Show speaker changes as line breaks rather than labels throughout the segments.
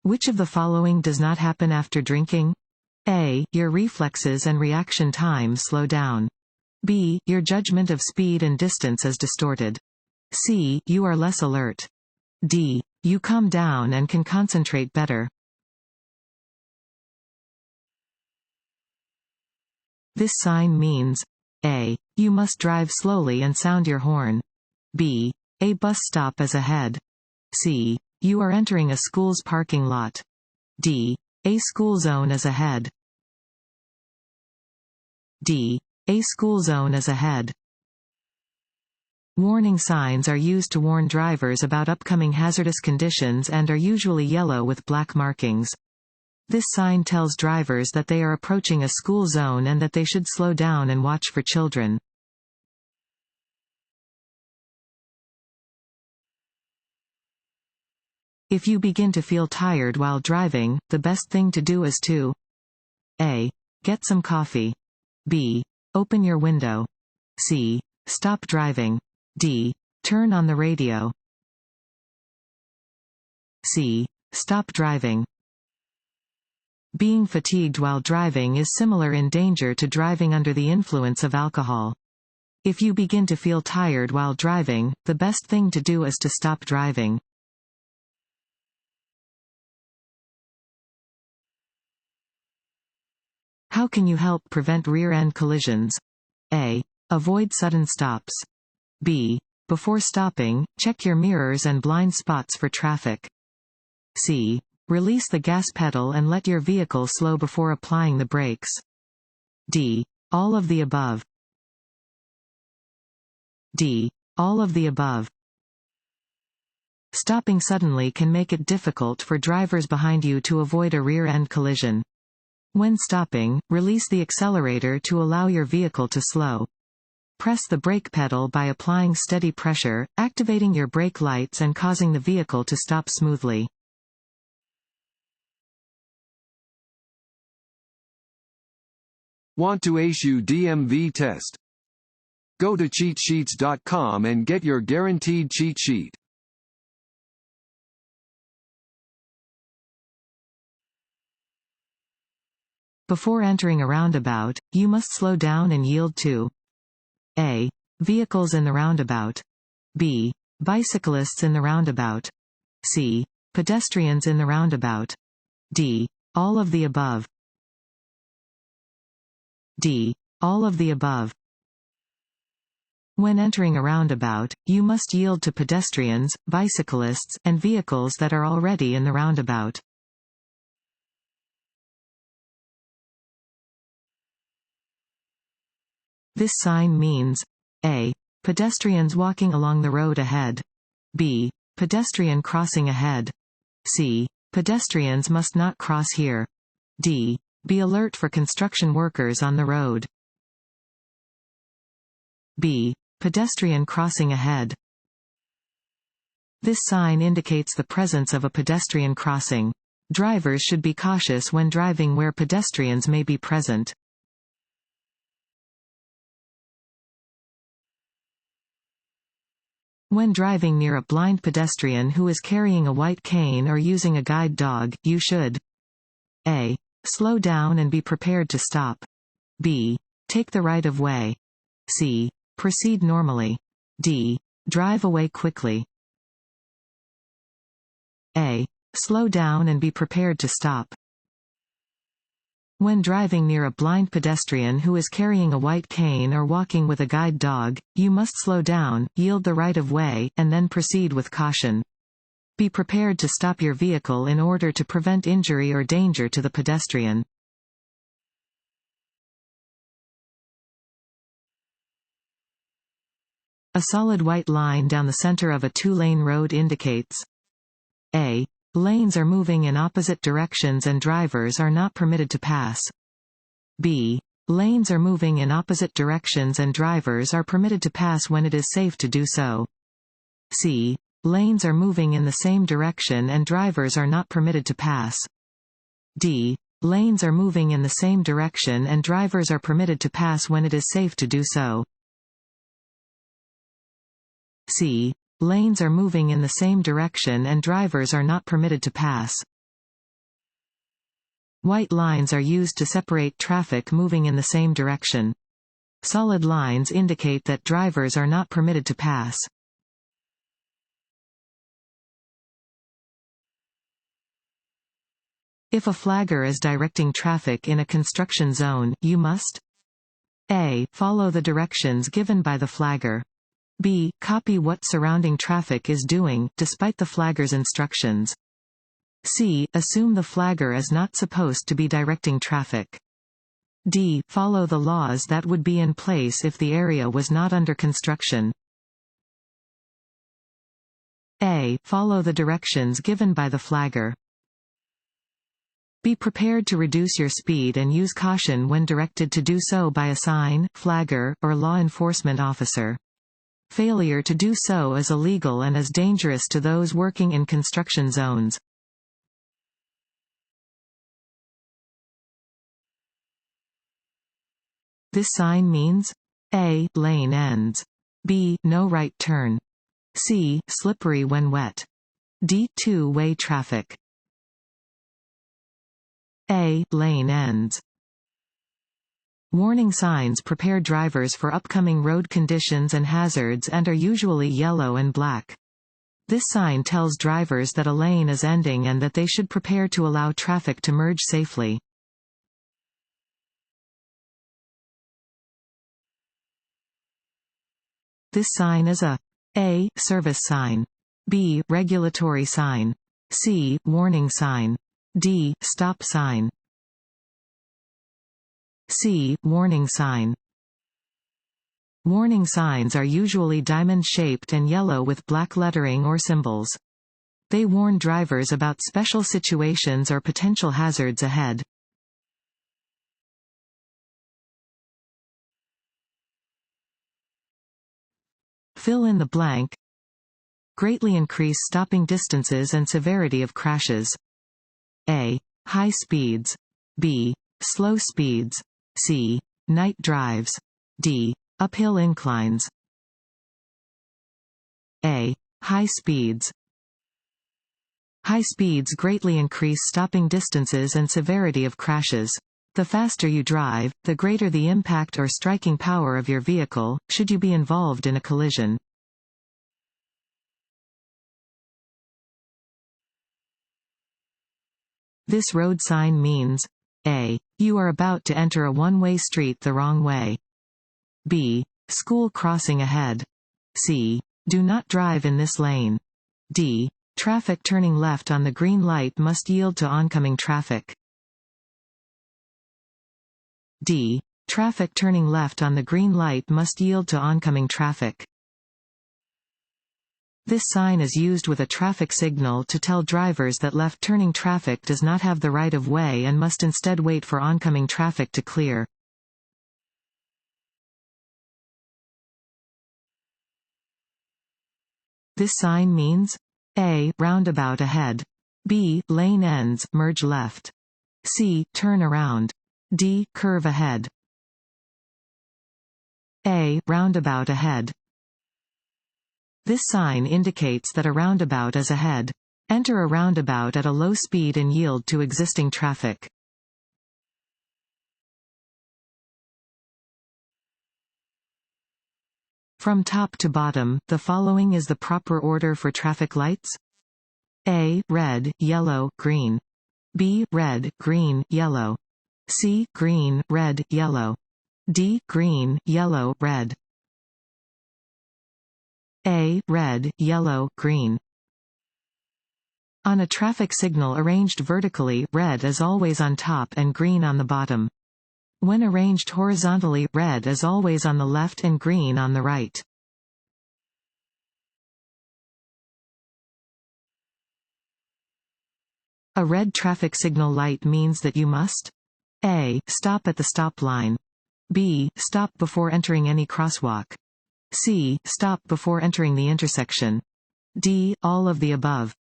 Which of the following does not happen after drinking? A. Your reflexes and reaction times slow down. B. Your judgment of speed and distance is distorted. C. You are less alert. D. You calm down and can concentrate better. This sign means A. You must drive slowly and sound your horn. B. A bus stop is ahead. C. You are entering a school's parking lot. D. A school zone is ahead. D. A school zone is ahead. Warning signs are used to warn drivers about upcoming hazardous conditions and are usually yellow with black markings. This sign tells drivers that they are approaching a school zone and that they should slow down and watch for children. If you begin to feel tired while driving, the best thing to do is to A. Get some coffee. B. Open your window. C. Stop driving. D. Turn on the radio. C. Stop driving. Being fatigued while driving is similar in danger to driving under the influence of alcohol. If you begin to feel tired while driving, the best thing to do is to stop driving. How can you help prevent rear-end collisions? A. Avoid sudden stops. B. Before stopping, check your mirrors and blind spots for traffic. C. Release the gas pedal and let your vehicle slow before applying the brakes. D. All of the above. D. All of the above. Stopping suddenly can make it difficult for drivers behind you to avoid a rear-end collision. When stopping, release the accelerator to allow your vehicle to slow. Press the brake pedal by applying steady pressure, activating your brake lights and causing the vehicle to stop smoothly.
Want to issue DMV test? Go to cheatsheets.com and get your guaranteed cheat sheet.
Before entering a roundabout, you must slow down and yield to A. Vehicles in the roundabout. B. Bicyclists in the roundabout. C. Pedestrians in the roundabout. D. All of the above. D. All of the above. When entering a roundabout, you must yield to pedestrians, bicyclists, and vehicles that are already in the roundabout. This sign means A. Pedestrians walking along the road ahead. B. Pedestrian crossing ahead. C. Pedestrians must not cross here. D. Be alert for construction workers on the road. B. Pedestrian crossing ahead. This sign indicates the presence of a pedestrian crossing. Drivers should be cautious when driving where pedestrians may be present. When driving near a blind pedestrian who is carrying a white cane or using a guide dog, you should A. Slow down and be prepared to stop. B. Take the right of way. C. Proceed normally. D. Drive away quickly. A. Slow down and be prepared to stop. When driving near a blind pedestrian who is carrying a white cane or walking with a guide dog, you must slow down, yield the right of way, and then proceed with caution. Be prepared to stop your vehicle in order to prevent injury or danger to the pedestrian. A solid white line down the center of a two-lane road indicates A. Lanes are moving in opposite directions and drivers are not permitted to pass. B. Lanes are moving in opposite directions and drivers are permitted to pass when it is safe to do so. C. Lanes are moving in the same direction and drivers are not permitted to pass. D. Lanes are moving in the same direction and drivers are permitted to pass when it is safe to do so. C. Lanes are moving in the same direction and drivers are not permitted to pass. White lines are used to separate traffic moving in the same direction. Solid lines indicate that drivers are not permitted to pass. If a flagger is directing traffic in a construction zone, you must A. Follow the directions given by the flagger. B. Copy what surrounding traffic is doing, despite the flagger's instructions. C. Assume the flagger is not supposed to be directing traffic. D. Follow the laws that would be in place if the area was not under construction. A. Follow the directions given by the flagger. Be prepared to reduce your speed and use caution when directed to do so by a sign, flagger, or law enforcement officer. Failure to do so is illegal and is dangerous to those working in construction zones. This sign means A. Lane ends. B. No right turn. C. Slippery when wet. D. Two-way traffic. A. Lane ends. Warning signs prepare drivers for upcoming road conditions and hazards and are usually yellow and black. This sign tells drivers that a lane is ending and that they should prepare to allow traffic to merge safely. This sign is a A. Service sign. B. Regulatory sign. C. Warning sign. D. Stop sign. C. Warning sign. Warning signs are usually diamond-shaped and yellow with black lettering or symbols. They warn drivers about special situations or potential hazards ahead. Fill in the blank. Greatly increase stopping distances and severity of crashes. A. High speeds. B. Slow speeds. C. Night drives. D. Uphill inclines. A. High speeds. High speeds greatly increase stopping distances and severity of crashes. The faster you drive, the greater the impact or striking power of your vehicle, should you be involved in a collision. This road sign means A. You are about to enter a one-way street the wrong way. B. School crossing ahead. C. Do not drive in this lane. D. Traffic turning left on the green light must yield to oncoming traffic. D. Traffic turning left on the green light must yield to oncoming traffic. This sign is used with a traffic signal to tell drivers that left-turning traffic does not have the right of way and must instead wait for oncoming traffic to clear. This sign means A. Roundabout ahead. B. Lane ends, merge left. C. Turn around. D. Curve ahead. A. Roundabout ahead. This sign indicates that a roundabout is ahead. Enter a roundabout at a low speed and yield to existing traffic. From top to bottom, the following is the proper order for traffic lights. A. Red, yellow, green. B. Red, green, yellow. C. Green, red, yellow. D. Green, yellow, red. A. Red, yellow, green. On a traffic signal arranged vertically, red is always on top and green on the bottom. When arranged horizontally, red is always on the left and green on the right. A red traffic signal light means that you must A. Stop at the stop line. B. Stop before entering any crosswalk. C. Stop before entering the intersection. D. All of the above.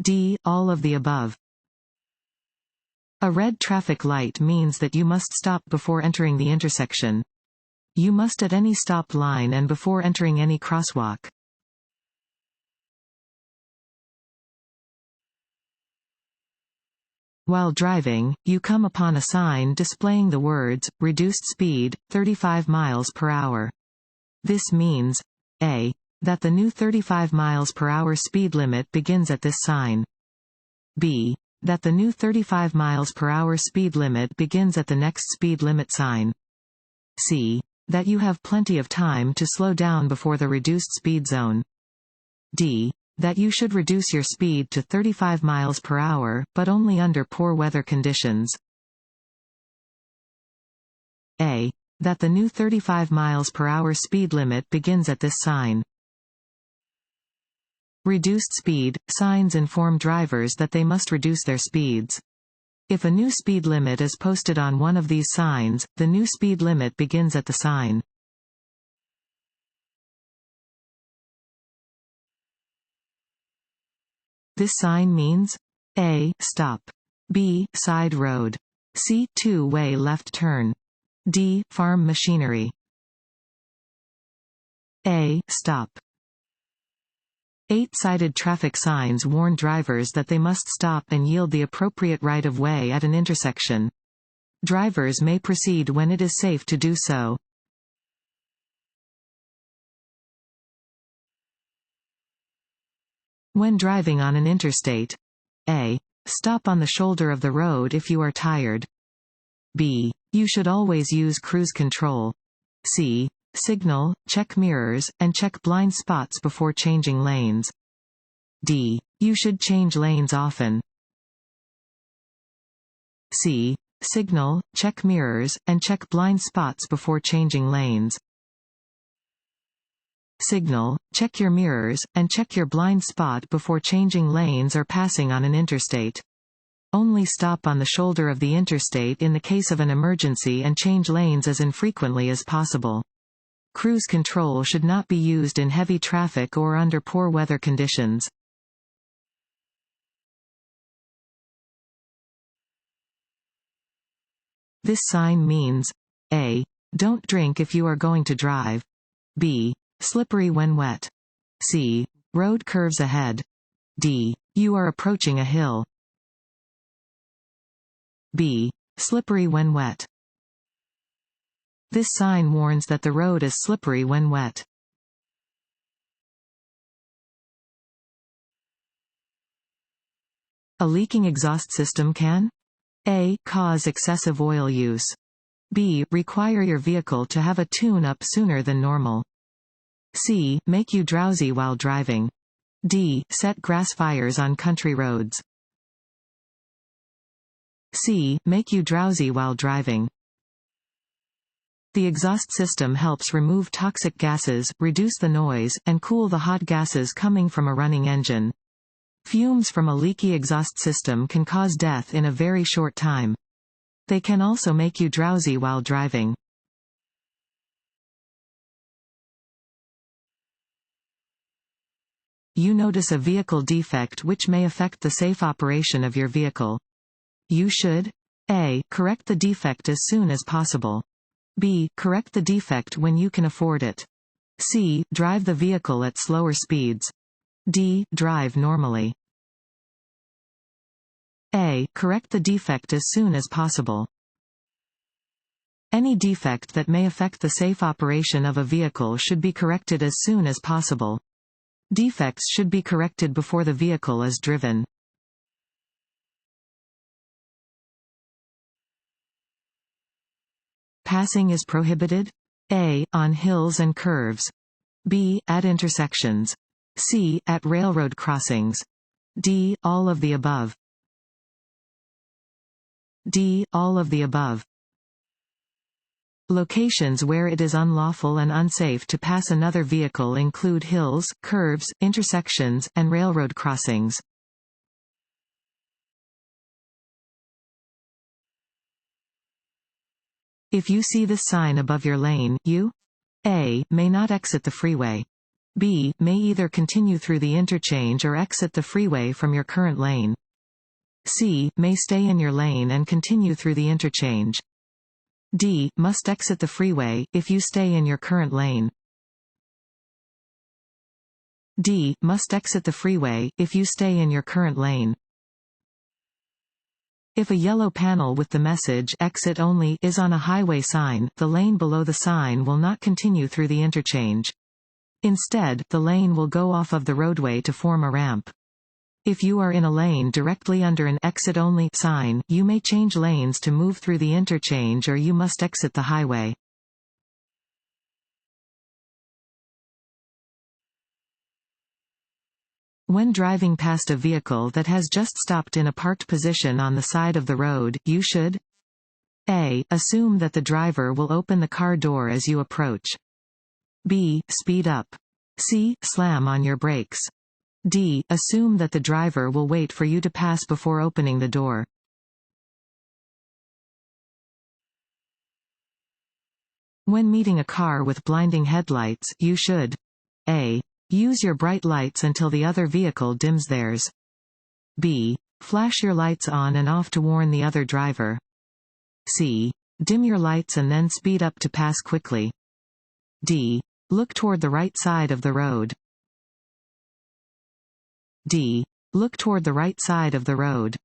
D. All of the above. A red traffic light means that you must stop before entering the intersection. You must at any stop line and before entering any crosswalk. While driving, you come upon a sign displaying the words, "Reduced speed, 35 miles per hour." This means a. That the new 35 miles per hour speed limit begins at this sign. b. That the new 35 miles per hour speed limit begins at the next speed limit sign. c. That you have plenty of time to slow down before the reduced speed zone. d. That you should reduce your speed to 35 miles per hour, but only under poor weather conditions. a. That the new 35 miles per hour speed limit begins at this sign. Reduced speed signs inform drivers that they must reduce their speeds. If a new speed limit is posted on one of these signs, the new speed limit begins at the sign. This sign means a. Stop. b. Side road. c. Two-way left turn. d. Farm machinery. a. Stop. 8-sided traffic signs warn drivers that they must stop and yield the appropriate right-of-way at an intersection. Drivers may proceed when it is safe to do so. When driving on an interstate, a. Stop on the shoulder of the road if you are tired. b. You should always use cruise control. c. Signal, check mirrors, and check blind spots before changing lanes. d. You should change lanes often. c. Signal, check mirrors, and check blind spots before changing lanes. Signal, check your mirrors, and check your blind spot before changing lanes or passing on an interstate. Only stop on the shoulder of the interstate in the case of an emergency and change lanes as infrequently as possible. Cruise control should not be used in heavy traffic or under poor weather conditions. This sign means a. Don't drink if you are going to drive. b. Slippery when wet. c. Road curves ahead. d. You are approaching a hill. b. Slippery when wet. This sign warns that the road is slippery when wet. A leaking exhaust system can a. Cause excessive oil use. b. Require your vehicle to have a tune-up sooner than normal. c. Make you drowsy while driving. d. Set grass fires on country roads. c. Make you drowsy while driving. The exhaust system helps remove toxic gases, reduce the noise, and cool the hot gases coming from a running engine. Fumes from a leaky exhaust system can cause death in a very short time. They can also make you drowsy while driving. You notice a vehicle defect which may affect the safe operation of your vehicle. You should a. Correct the defect as soon as possible. b. Correct the defect when you can afford it. c. Drive the vehicle at slower speeds. d. Drive normally. a. Correct the defect as soon as possible. Any defect that may affect the safe operation of a vehicle should be corrected as soon as possible. Defects should be corrected before the vehicle is driven. Passing is prohibited. a. On hills and curves. b. At intersections. c. At railroad crossings. d. All of the above. d. All of the above. Locations where it is unlawful and unsafe to pass another vehicle include hills, curves, intersections, and railroad crossings. If you see this sign above your lane, you a. May not exit the freeway. b. May either continue through the interchange or exit the freeway from your current lane. c. May stay in your lane and continue through the interchange. d. Must exit the freeway, if you stay in your current lane. d. Must exit the freeway, if you stay in your current lane. If a yellow panel with the message "Exit Only" is on a highway sign, the lane below the sign will not continue through the interchange. Instead, the lane will go off of the roadway to form a ramp. If you are in a lane directly under an "Exit Only" sign, you may change lanes to move through the interchange, or you must exit the highway. When driving past a vehicle that has just stopped in a parked position on the side of the road, you should A. Assume that the driver will open the car door as you approach. B. Speed up. C. Slam on your brakes. D. Assume that the driver will wait for you to pass before opening the door. When meeting a car with blinding headlights, you should A. Use your bright lights until the other vehicle dims theirs. B. Flash your lights on and off to warn the other driver. C. Dim your lights and then speed up to pass quickly. D. Look toward the right side of the road. D. Look toward the right side of the road.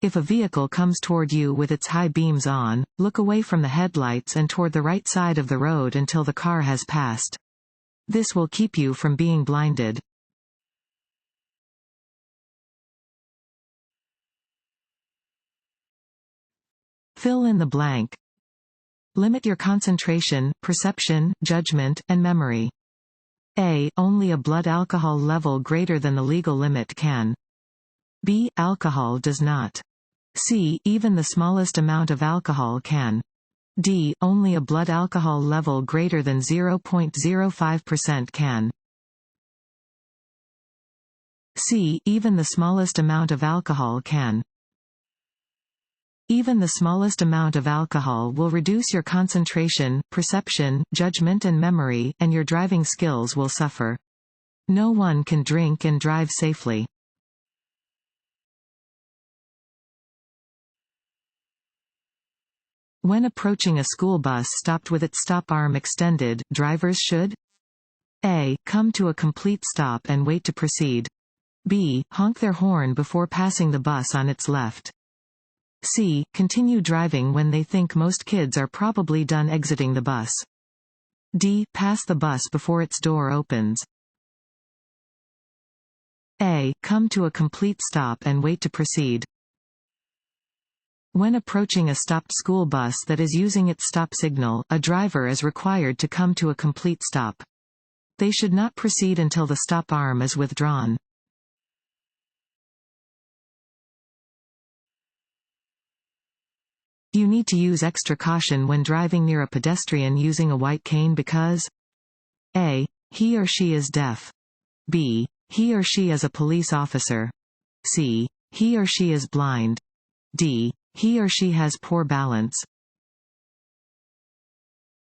If a vehicle comes toward you with its high beams on, look away from the headlights and toward the right side of the road until the car has passed. This will keep you from being blinded. Fill in the blank. Limit your concentration, perception, judgment, and memory. A. Only a blood alcohol level greater than the legal limit can. B. Alcohol does not. C. Even the smallest amount of alcohol can. D. Only a blood alcohol level greater than 0.05% can. C. Even the smallest amount of alcohol can. Even the smallest amount of alcohol will reduce your concentration, perception, judgment and memory, and your driving skills will suffer. No one can drink and drive safely. When approaching a school bus stopped with its stop arm extended, drivers should A. Come to a complete stop and wait to proceed. B. Honk their horn before passing the bus on its left. C. Continue driving when they think most kids are probably done exiting the bus. D. Pass the bus before its door opens. A. Come to a complete stop and wait to proceed. When approaching a stopped school bus that is using its stop signal, a driver is required to come to a complete stop. They should not proceed until the stop arm is withdrawn. You need to use extra caution when driving near a pedestrian using a white cane because A. He or she is deaf. B. He or she is a police officer. C. He or she is blind. D. He or she has poor balance.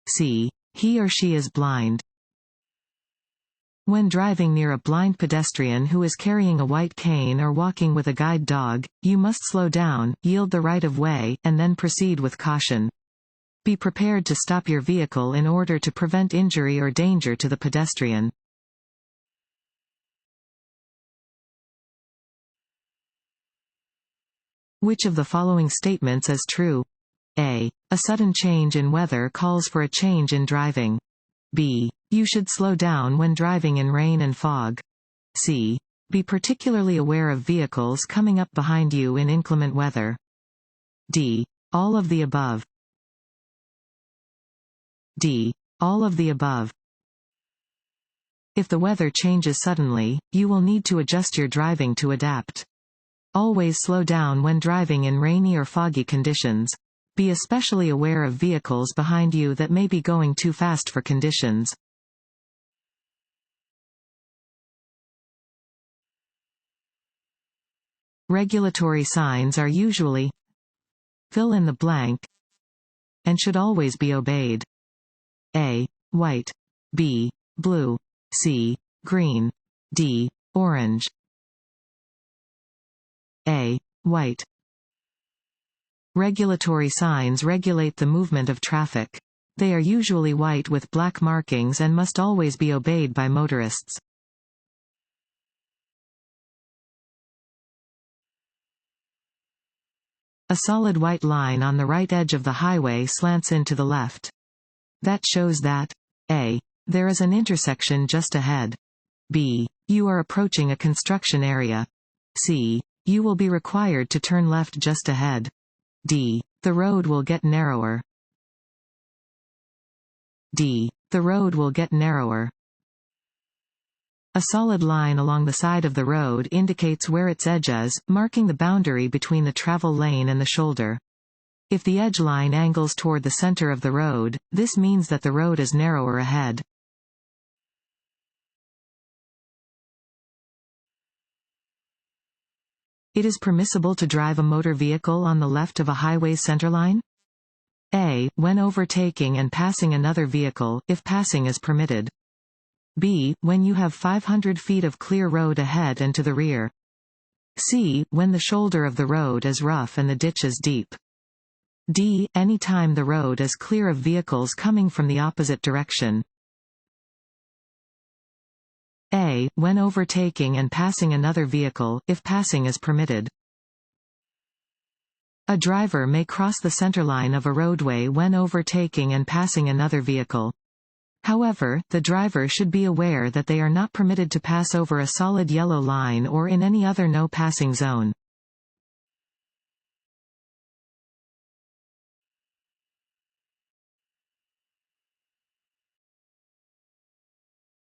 C. He or she is blind. When driving near a blind pedestrian who is carrying a white cane or walking with a guide dog, you must slow down, yield the right of way, and then proceed with caution. Be prepared to stop your vehicle in order to prevent injury or danger to the pedestrian. Which of the following statements is true? A. A sudden change in weather calls for a change in driving. B. You should slow down when driving in rain and fog. C. Be particularly aware of vehicles coming up behind you in inclement weather. D. All of the above. D. All of the above. If the weather changes suddenly, you will need to adjust your driving to adapt. Always slow down when driving in rainy or foggy conditions. Be especially aware of vehicles behind you that may be going too fast for conditions. Regulatory signs are usually fill in the blank and should always be obeyed. A. White. B. Blue. C. Green. D. Orange. A. White. Regulatory signs regulate the movement of traffic. They are usually white with black markings and must always be obeyed by motorists. A solid white line on the right edge of the highway slants in to the left. That shows that A. There is an intersection just ahead. B. You are approaching a construction area. C. You will be required to turn left just ahead. D. The road will get narrower. D. The road will get narrower. A solid line along the side of the road indicates where its edge is, marking the boundary between the travel lane and the shoulder. If the edge line angles toward the center of the road, this means that the road is narrower ahead. It is permissible to drive a motor vehicle on the left of a highway's centerline? A. When overtaking and passing another vehicle, if passing is permitted. B. When you have 500 feet of clear road ahead and to the rear. C. When the shoulder of the road is rough and the ditch is deep. D. Any time the road is clear of vehicles coming from the opposite direction. A. When overtaking and passing another vehicle, if passing is permitted. A driver may cross the centerline of a roadway when overtaking and passing another vehicle. However, the driver should be aware that they are not permitted to pass over a solid yellow line or in any other no-passing zone.